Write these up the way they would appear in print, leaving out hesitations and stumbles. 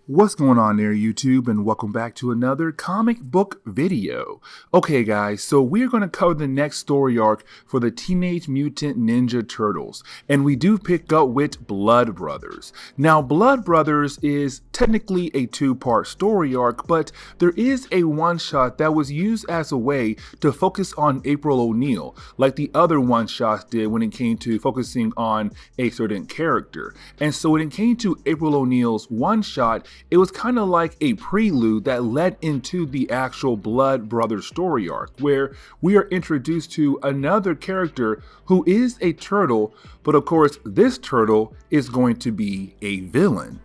What's going on there, YouTube, and welcome back to another comic book video. Okay guys, so we're going to cover the next story arc for the Teenage Mutant Ninja Turtles, and we do pick up with Blood Brothers. Now, Blood Brothers is technically a two-part story arc, but there is a one-shot that was used as a way to focus on April O'Neil, like the other one-shots did when it came to focusing on a certain character. And so when it came to April O'Neil's one-shot, it was kind of like a prelude that led into the actual Blood Brothers story arc, where we are introduced to another character who is a turtle, but of course this turtle is going to be a villain.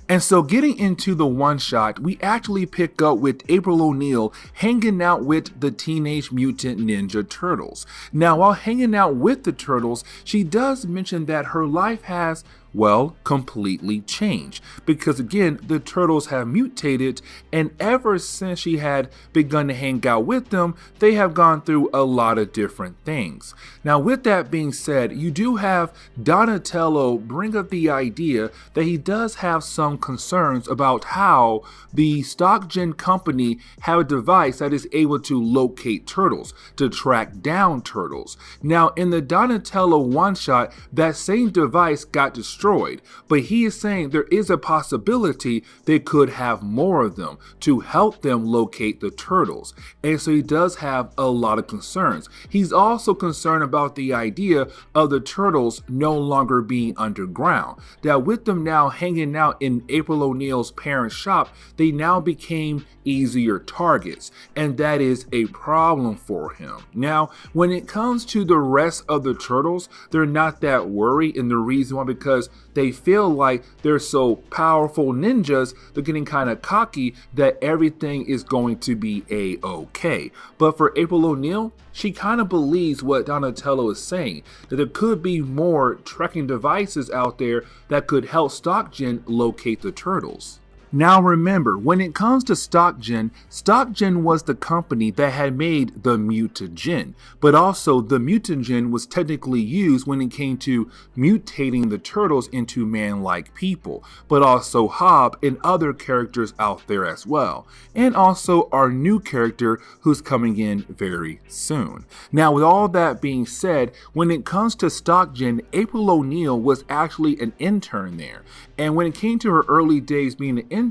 And so getting into the one shot, we actually pick up with April O'Neil hanging out with the Teenage Mutant Ninja Turtles. Now, while hanging out with the Turtles, she does mention that her life has, well, completely changed, because again, the Turtles have mutated, and ever since she had begun to hang out with them, they have gone through a lot of different things. Now, with that being said, you do have Donatello bring up the idea that he does have some concerns about how the Stock Gen company have a device that is able to locate turtles, to track down turtles. Now, in the Donatello one-shot, that same device got destroyed, but he is saying there is a possibility they could have more of them to help them locate the turtles. And so he does have a lot of concerns. He's also concerned about the idea of the turtles no longer being underground, that with them now hanging out in April O'Neil's parents' shop, they now became easier targets, and that is a problem for him. Now, when it comes to the rest of the turtles, they're not that worried, and the reason why, because they feel like they're so powerful ninjas, they're getting kind of cocky that everything is going to be a-okay. But for April O'Neil, she kind of believes what Donatello is saying, that there could be more tracking devices out there that could help Stock Gen locate the turtles. Now remember, when it comes to Stock Gen was the company that had made the Mutagen, but also the Mutagen was technically used when it came to mutating the turtles into man-like people, but also Hob and other characters out there as well, and also our new character who's coming in very soon. Now, with all that being said, when it comes to Stock Gen, April O'Neil was actually an intern there, and when it came to her early days being an intern,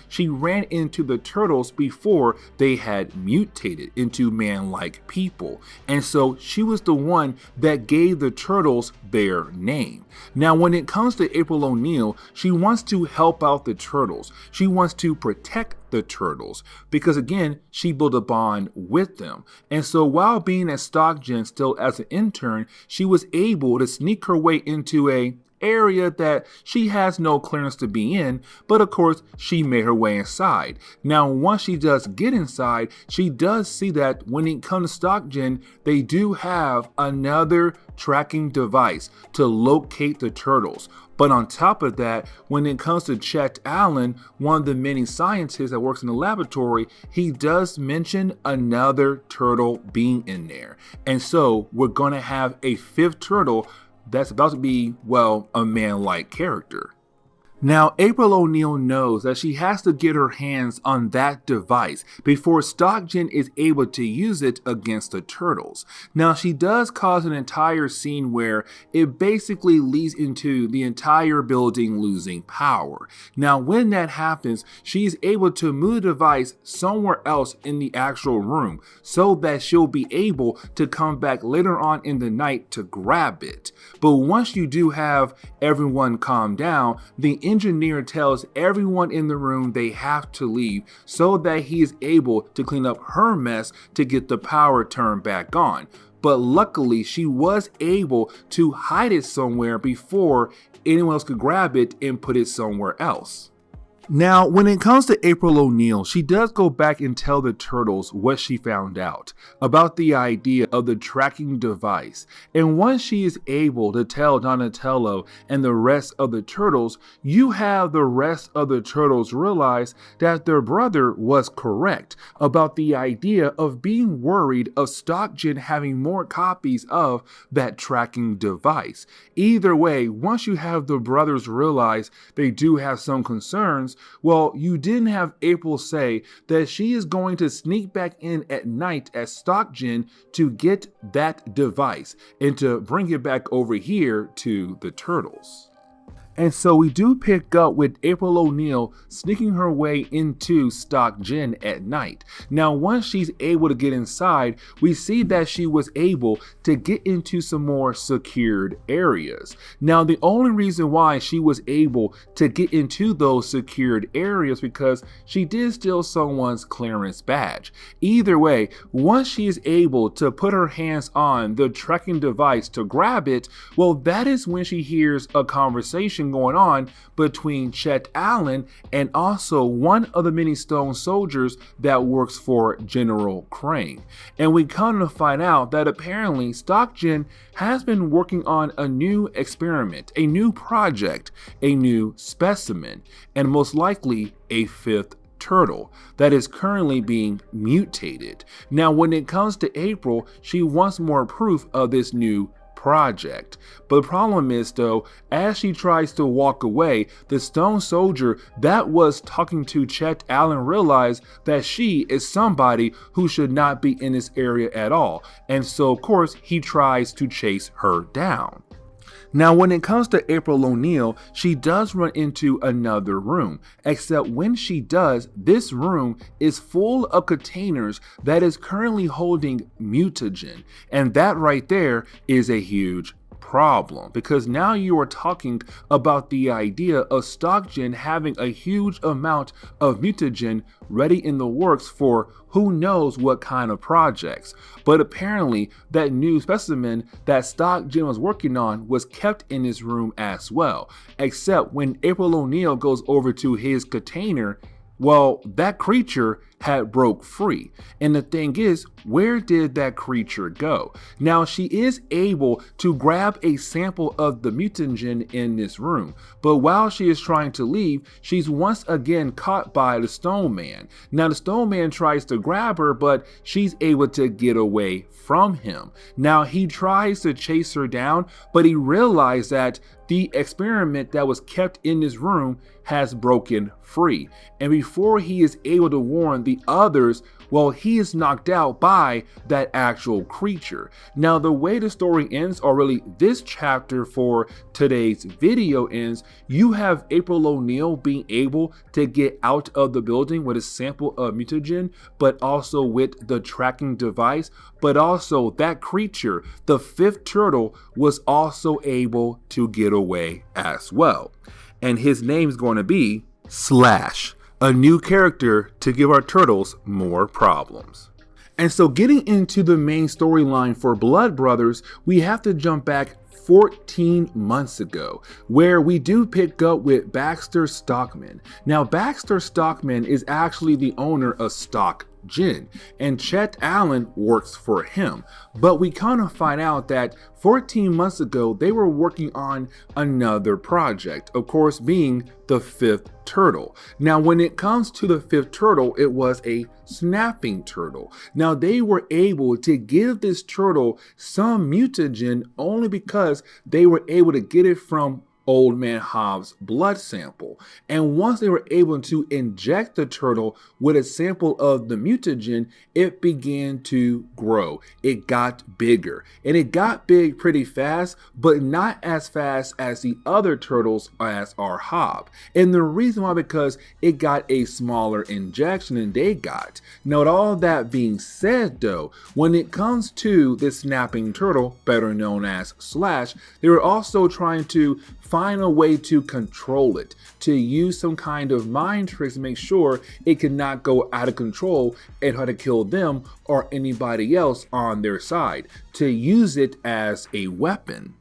she ran into the turtles before they had mutated into man-like people, and so she was the one that gave the turtles their name. Now, when it comes to April O'Neil, she wants to help out the turtles. She wants to protect the turtles because, again, she built a bond with them. And so while being at Stock Gen still as an intern, she was able to sneak her way into a area that she has no clearance to be in, but of course she made her way inside. Now, once she does get inside, she does see that when it comes to Stock Gen, they do have another tracking device to locate the turtles. But on top of that, when it comes to Chet Allen, one of the many scientists that works in the laboratory, he does mention another turtle being in there. And so we're going to have a fifth turtle that's about to be, well, a man-like character. Now, April O'Neil knows that she has to get her hands on that device before Stock Gen is able to use it against the turtles. Now, she does cause an entire scene where it basically leads into the entire building losing power. Now, when that happens, she's able to move the device somewhere else in the actual room so that she'll be able to come back later on in the night to grab it. But once you do have everyone calm down, the engineer tells everyone in the room they have to leave so that he is able to clean up her mess to get the power turned back on. But luckily, she was able to hide it somewhere before anyone else could grab it and put it somewhere else. Now, when it comes to April O'Neil, she does go back and tell the turtles what she found out about the idea of the tracking device. And once she is able to tell Donatello and the rest of the turtles, you have the rest of the turtles realize that their brother was correct about the idea of being worried of Stock Gen having more copies of that tracking device. Either way, once you have the brothers realize they do have some concerns, well, you didn't have April say that she is going to sneak back in at night at Stockgen to get that device and to bring it back over here to the Turtles. And so we do pick up with April O'Neil sneaking her way into Stockgen at night. Now, once she's able to get inside, we see that she was able to get into some more secured areas. Now, the only reason why she was able to get into those secured areas because she did steal someone's clearance badge. Either way, once she is able to put her hands on the tracking device to grab it, well, that is when she hears a conversation going on between Chet Allen and also one of the many stone soldiers that works for General Crane. And we come to find out that apparently Stockgen has been working on a new experiment, a new project, a new specimen, and most likely a fifth turtle that is currently being mutated. Now, when it comes to April, she wants more proof of this new project. But the problem is though, as she tries to walk away, the stone soldier that was talking to Chet Allen realized that she is somebody who should not be in this area at all. And so of course he tries to chase her down. Now, when it comes to April O'Neil, she does run into another room, except when she does, this room is full of containers that is currently holding mutagen, and that right there is a huge problem, because now you are talking about the idea of Stockgen having a huge amount of mutagen ready in the works for who knows what kind of projects. But apparently that new specimen that Stockgen was working on was kept in his room as well, except when April O'Neil goes over to his container, well, that creature had broke free. And the thing is, where did that creature go? Now, she is able to grab a sample of the mutagen in this room, but while she is trying to leave, she's once again caught by the Stone Man. Now, the Stone Man tries to grab her, but she's able to get away from him. Now, he tries to chase her down, but he realized that the experiment that was kept in this room has broken free. And before he is able to warn the others, well, he is knocked out by that actual creature. Now, the way the story ends, or really this chapter for today's video ends, you have April O'Neil being able to get out of the building with a sample of mutagen, but also with the tracking device, but also that creature, the fifth turtle, was also able to get away as well. And his name is going to be Slash, a new character to give our turtles more problems. And so getting into the main storyline for Blood Brothers, we have to jump back 14 months ago, where we do pick up with Baxter Stockman. Now, Baxter Stockman is actually the owner of Stockgen, and Chet Allen works for him. But we kind of find out that 14 months ago, they were working on another project, of course, being the fifth turtle. Now, when it comes to the fifth turtle, it was a snapping turtle. Now, they were able to give this turtle some mutagen only because they were able to get it from Old Man Hobbs' blood sample. And once they were able to inject the turtle with a sample of the mutagen, it began to grow. It got bigger, and it got big pretty fast, but not as fast as the other turtles as our Hob. And the reason why, because it got a smaller injection than they got. Now, with all that being said though, when it comes to this snapping turtle, better known as Slash, they were also trying to find a way to control it, to use some kind of mind tricks to make sure it could not go out of control and try to kill them or anybody else on their side, to use it as a weapon.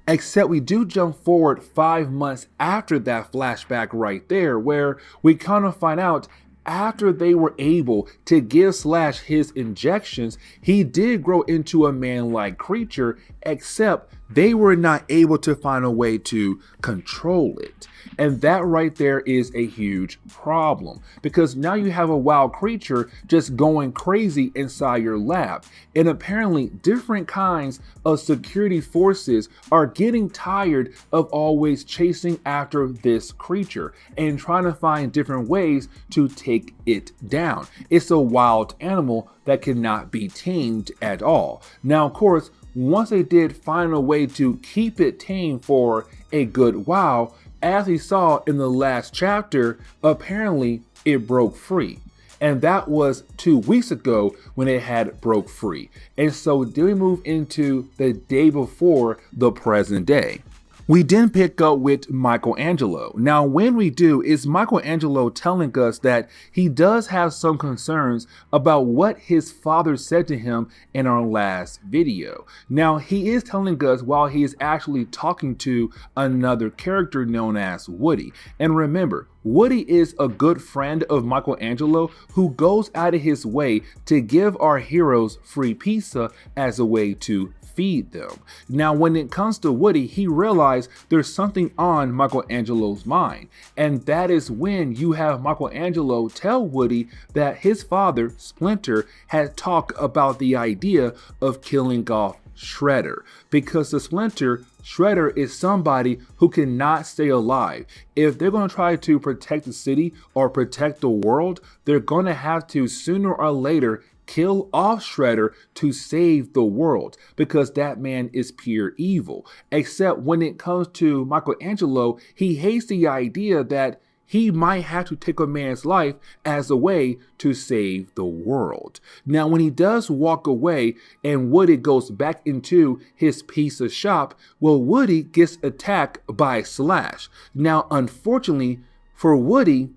Except we do jump forward 5 months after that flashback right there, where we kind of find out after they were able to give Slash his injections, he did grow into a man-like creature, except they were not able to find a way to control it. And that right there is a huge problem, because now you have a wild creature just going crazy inside your lab. And apparently different kinds of security forces are getting tired of always chasing after this creature and trying to find different ways to take it down. It's a wild animal that cannot be tamed at all. Now, of course, once they did find a way to keep it tame for a good while, as we saw in the last chapter, apparently it broke free. And that was 2 weeks ago when it had broke free. And so then we move into the day before the present day. We then pick up with Michelangelo. Now, when we do, is Michelangelo telling us that he does have some concerns about what his father said to him in our last video. Now, he is telling us while he is actually talking to another character known as Woody. And remember, Woody is a good friend of Michelangelo who goes out of his way to give our heroes free pizza as a way to feed them. Now, when it comes to Woody, he realized there's something on Michelangelo's mind, and that is when you have Michelangelo tell Woody that his father, Splinter, had talked about the idea of killing off Shredder, because the Shredder is somebody who cannot stay alive. If they're going to try to protect the city or protect the world, they're going to have to sooner or later kill off Shredder to save the world, because that man is pure evil. Except when it comes to Michelangelo, he hates the idea that he might have to take a man's life as a way to save the world. Now, when he does walk away and Woody goes back into his pizza shop, well, Woody gets attacked by Slash. Now, unfortunately for Woody,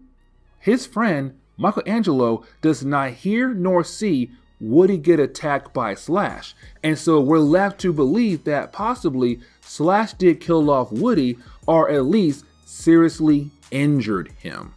his friend Michelangelo does not hear nor see Woody get attacked by Slash. And so we're left to believe that possibly Slash did kill off Woody, or at least seriously injured him.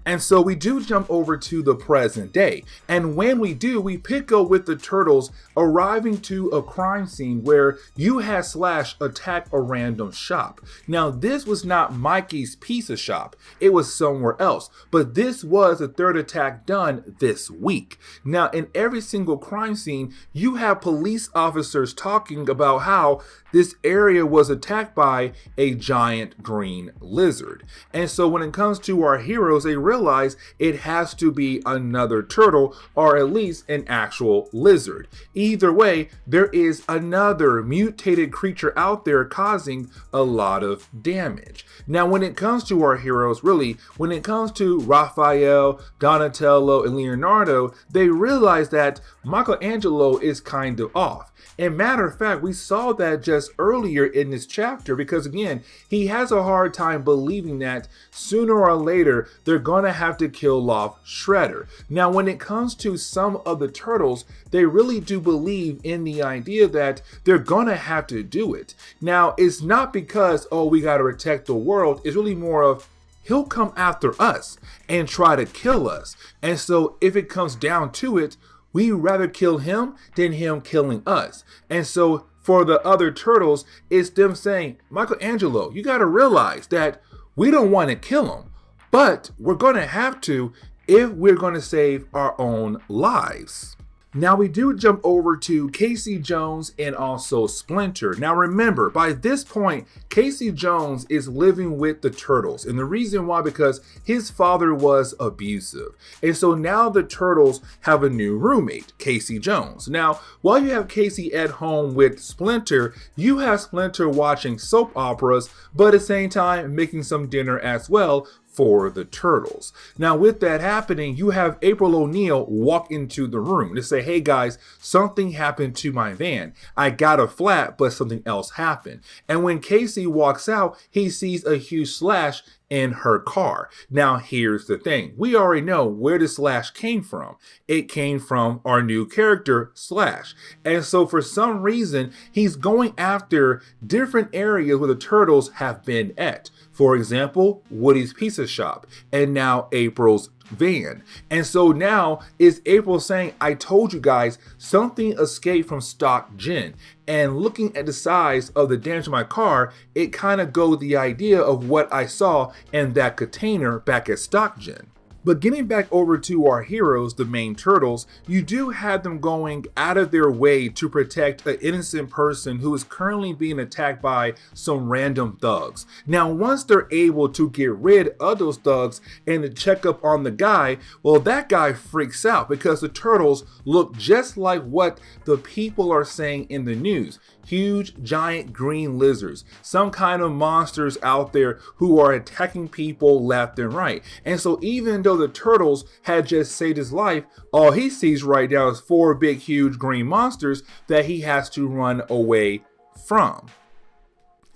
And so we do jump over to the present day. And when we do, we pick up with the Turtles arriving to a crime scene where you had Slash attack a random shop. Now, this was not Mikey's pizza shop. It was somewhere else. But this was the third attack done this week. Now, in every single crime scene, you have police officers talking about how this area was attacked by a giant green lizard. And so when it comes to our heroes, they realize it has to be another turtle, or at least an actual lizard. Either way, there is another mutated creature out there causing a lot of damage. Now, when it comes to our heroes, really, when it comes to Raphael, Donatello, and Leonardo, they realize that Michelangelo is kind of off. And matter of fact, we saw that just earlier in this chapter, because again, he has a hard time believing that sooner or later they're gonna have to kill off Shredder. Now, when it comes to some of the turtles, they really do believe in the idea that they're gonna have to do it. Now, it's not because, oh, we gotta protect the world. It's really more of, he'll come after us and try to kill us. And so if it comes down to it, we'd rather kill him than him killing us. And so for the other turtles, it's them saying, Michelangelo, you got to realize that we don't want to kill him, but we're going to have to if we're going to save our own lives. Now we do jump over to Casey Jones and also Splinter. Now remember, by this point, Casey Jones is living with the Turtles. And the reason why, because his father was abusive. And so now the Turtles have a new roommate, Casey Jones. Now, while you have Casey at home with Splinter, you have Splinter watching soap operas, but at the same time making some dinner as well for the Turtles. Now, with that happening, you have April O'Neil walk into the room to say, hey guys, something happened to my van. I got a flat, but something else happened. And when Casey walks out, he sees a huge slash in her car. Now, here's the thing. We already know where the slash came from. It came from our new character, Slash. And so for some reason, he's going after different areas where the Turtles have been at. For example, Woody's pizza shop, and now April's van. And so now is April saying, I told you guys something escaped from Stock Gen. And looking at the size of the damage to my car, it kind of goes the idea of what I saw in that container back at Stock Gen. But getting back over to our heroes, the main turtles, you do have them going out of their way to protect an innocent person who is currently being attacked by some random thugs. Now, once they're able to get rid of those thugs and to check up on the guy, well, that guy freaks out because the turtles look just like what the people are saying in the news. Huge, giant green lizards, some kind of monsters out there who are attacking people left and right. And so even though the turtles had just saved his life, all he sees right now is 4 big, huge green monsters that he has to run away from.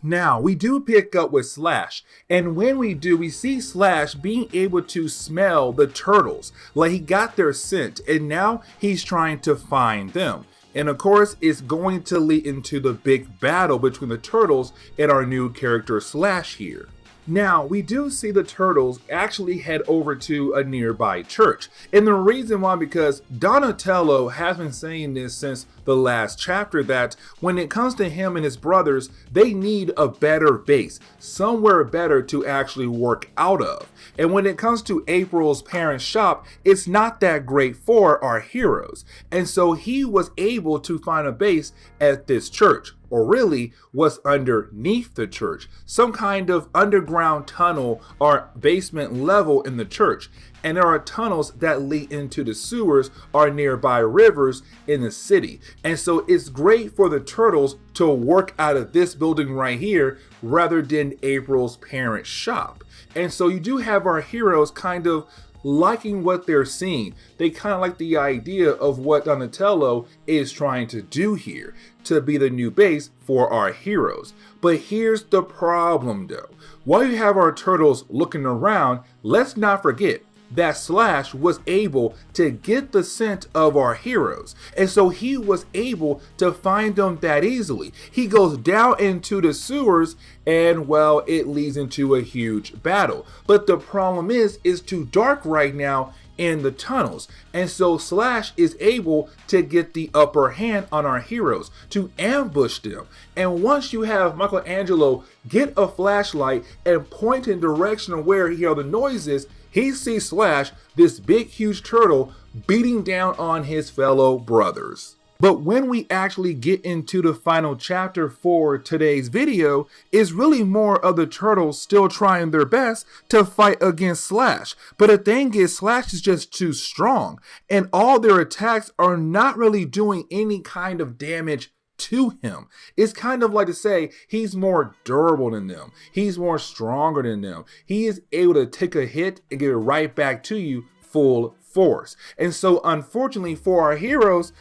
Now, we do pick up with Slash, and when we do, we see Slash being able to smell the turtles, like he got their scent, and now he's trying to find them. And of course, it's going to lead into the big battle between the turtles and our new character Slash here. Now, we do see the turtles actually head over to a nearby church. And the reason why, because Donatello has been saying this since the last chapter, that when it comes to him and his brothers, they need a better base, somewhere better to actually work out of. And when it comes to April's parents' shop, it's not that great for our heroes. And so he was able to find a base at this church, or really what's underneath the church, some kind of underground tunnel or basement level in the church. And there are tunnels that lead into the sewers or nearby rivers in the city. And so it's great for the turtles to work out of this building right here rather than April's parents' shop. And so you do have our heroes kind of liking what they're seeing. They kind of like the idea of what Donatello is trying to do here, to be the new base for our heroes. But here's the problem though. While you have our turtles looking around, let's not forget that Slash was able to get the scent of our heroes. And so he was able to find them that easily. He goes down into the sewers and, well, it leads into a huge battle. But the problem is, it's too dark right now in the tunnels. And so Slash is able to get the upper hand on our heroes, to ambush them. And once you have Michelangelo get a flashlight and point in the direction of where he hears the noises, he sees Slash, this big huge turtle, beating down on his fellow brothers. But when we actually get into the final chapter for today's video, it's really more of the turtles still trying their best to fight against Slash. But the thing is, Slash is just too strong, and all their attacks are not really doing any kind of damage to him. It's kind of like to say he's more durable than them. He's more stronger than them. He is able to take a hit and get it right back to you full force. And so unfortunately for our heroes,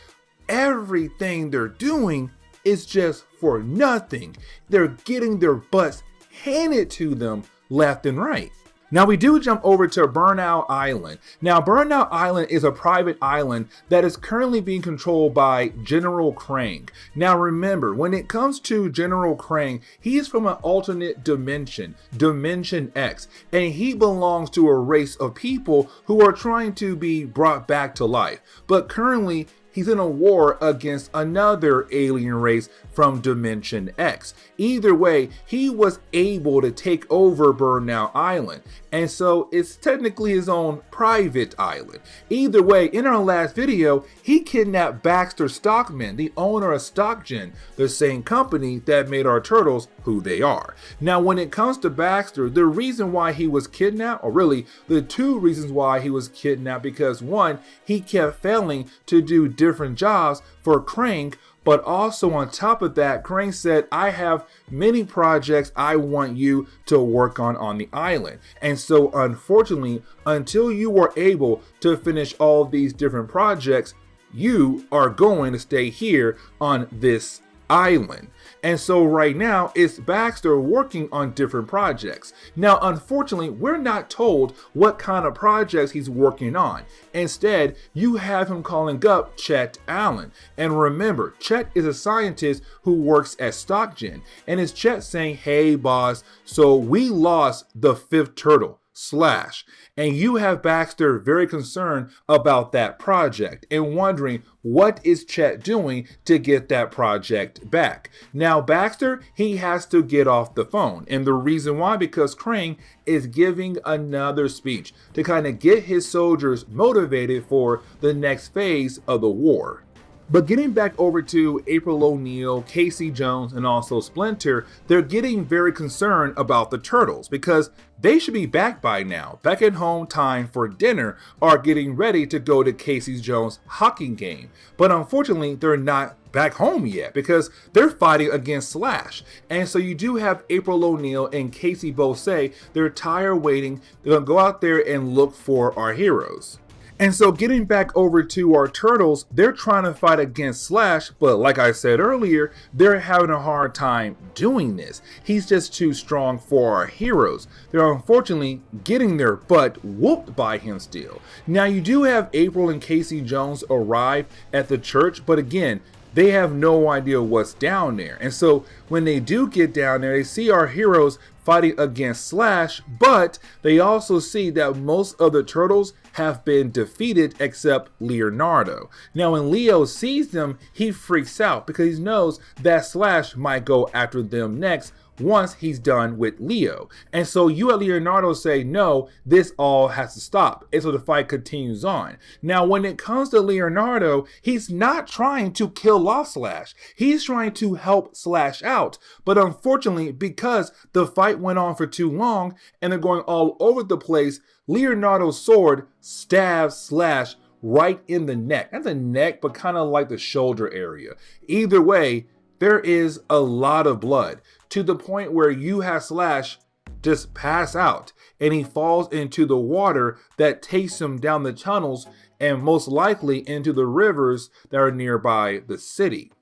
everything they're doing is just for nothing. They're getting their butts handed to them left and right. Now we do jump over to Burnout Island. Now Burnout Island is a private island that is currently being controlled by General Krang. Now remember, when it comes to General Krang, he is from an alternate dimension, Dimension X, and he belongs to a race of people who are trying to be brought back to life. But currently, he's in a war against another alien race from Dimension X. Either way, he was able to take over Burnout Island, and so it's technically his own private island. Either way, in our last video, he kidnapped Baxter Stockman, the owner of StockGen, the same company that made our turtles who they are. Now, when it comes to Baxter, the reason why he was kidnapped, or really the two reasons why he was kidnapped, because one, he kept failing to do different jobs for Krang, but also on top of that, Krang said, I have many projects I want you to work on the island. And so unfortunately, until you are able to finish all these different projects, you are going to stay here on this island. And so right now it's Baxter working on different projects. Now, unfortunately, we're not told what kind of projects he's working on. Instead, you have him calling up Chet Allen. And remember, Chet is a scientist who works at StockGen. And it's Chet saying, hey boss, so we lost the 5th turtle. Slash. And you have Baxter very concerned about that project and wondering what is Chet doing to get that project back. Now Baxter, he has to get off the phone. And the reason why, because Krang is giving another speech to kind of get his soldiers motivated for the next phase of the war. But getting back over to April O'Neil, Casey Jones, and also Splinter, they're getting very concerned about the Turtles because they should be back by now, back at home time for dinner, or getting ready to go to Casey Jones' hockey game. But unfortunately, they're not back home yet because they're fighting against Slash. And so you do have April O'Neil and Casey both say they're tired of waiting. They're going to go out there and look for our heroes. And so getting back over to our Turtles, they're trying to fight against Slash, but like I said earlier, they're having a hard time doing this. He's just too strong for our heroes. They're unfortunately getting their butt whooped by him still. Now you do have April and Casey Jones arrive at the church, but again, they have no idea what's down there. And so when they do get down there, they see our heroes fighting against Slash, but they also see that most of the Turtles have been defeated except Leonardo. Now when Leo sees them, he freaks out because he knows that Slash might go after them next once he's done with Leo. And so you and Leonardo say, no, this all has to stop. And so the fight continues on. Now, when it comes to Leonardo, he's not trying to kill off Slash. He's trying to help Slash out. But unfortunately, because the fight went on for too long and they're going all over the place, Leonardo's sword stabs Slash right in the neck. Not the neck, but kind of like the shoulder area. Either way, there is a lot of blood, to the point where you have Slash just pass out and he falls into the water that takes him down the tunnels and most likely into the rivers that are nearby the city.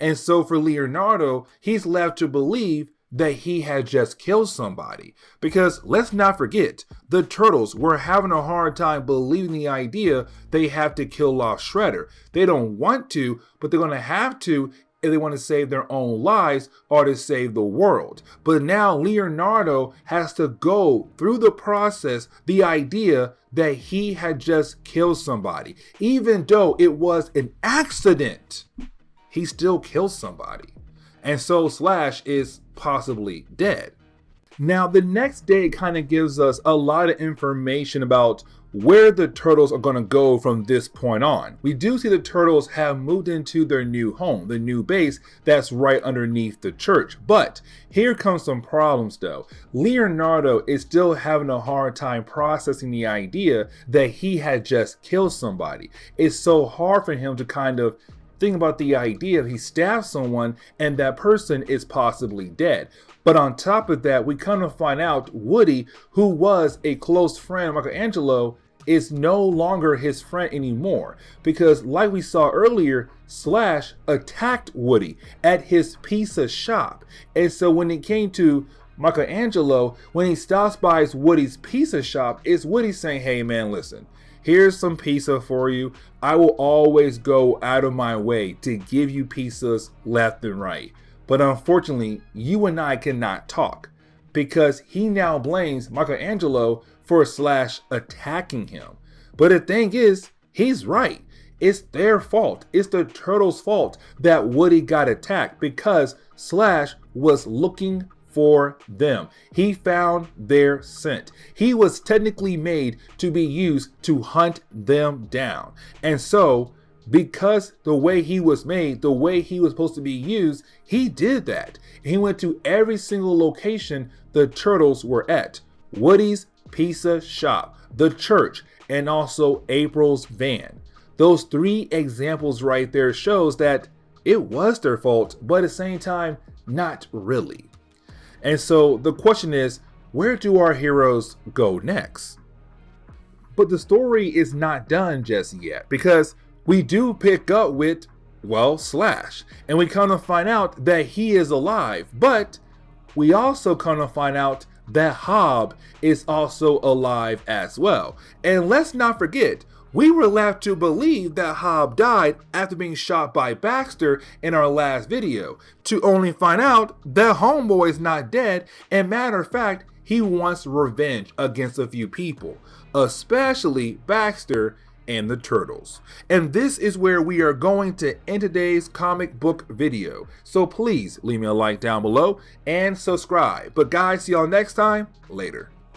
And so for Leonardo, he's left to believe that he had just killed somebody. Because let's not forget, the Turtles were having a hard time believing the idea they have to kill off Shredder. They don't want to, but they're going to have to if they want to save their own lives or to save the world. But now Leonardo has to go through the process, the idea that he had just killed somebody. Even though it was an accident, he still killed somebody. And so Slash is possibly dead. Now the next day kind of gives us a lot of information about where the Turtles are going to go from this point on. We do see the Turtles have moved into their new home, the new base that's right underneath the church. But here comes some problems though. Leonardo is still having a hard time processing the idea that he had just killed somebody. It's so hard for him to kind of think about the idea of he stabbed someone and that person is possibly dead. But on top of that, we come to find out Woody, who was a close friend of Michelangelo, is no longer his friend anymore. Because like we saw earlier, Slash attacked Woody at his pizza shop. And so when it came to Michelangelo, when he stops by Woody's pizza shop, it's Woody saying, hey man, listen, here's some pizza for you. I will always go out of my way to give you pizzas left and right. But unfortunately, you and I cannot talk because he now blames Michelangelo for Slash attacking him. But the thing is, he's right. It's their fault. It's the Turtles' fault that Woody got attacked because Slash was looking for them. He found their scent. He was technically made to be used to hunt them down. And so, because the way he was made, the way he was supposed to be used, he did that. He went to every single location the Turtles were at. Woody's pizza shop, the church, and also April's van. Those three examples right there shows that it was their fault, but at the same time, not really. And so the question is, where do our heroes go next? But the story is not done just yet, because we do pick up with, well, Slash. And we kind of find out that he is alive, but we also kind of find out that Hob is also alive as well. And let's not forget, we were left to believe that Hob died after being shot by Baxter in our last video, to only find out that Homeboy is not dead, and matter of fact, he wants revenge against a few people, especially Baxter and the Turtles. And this is where we are going to end today's comic book video. So please leave me a like down below and subscribe. But guys, see y'all next time. Later.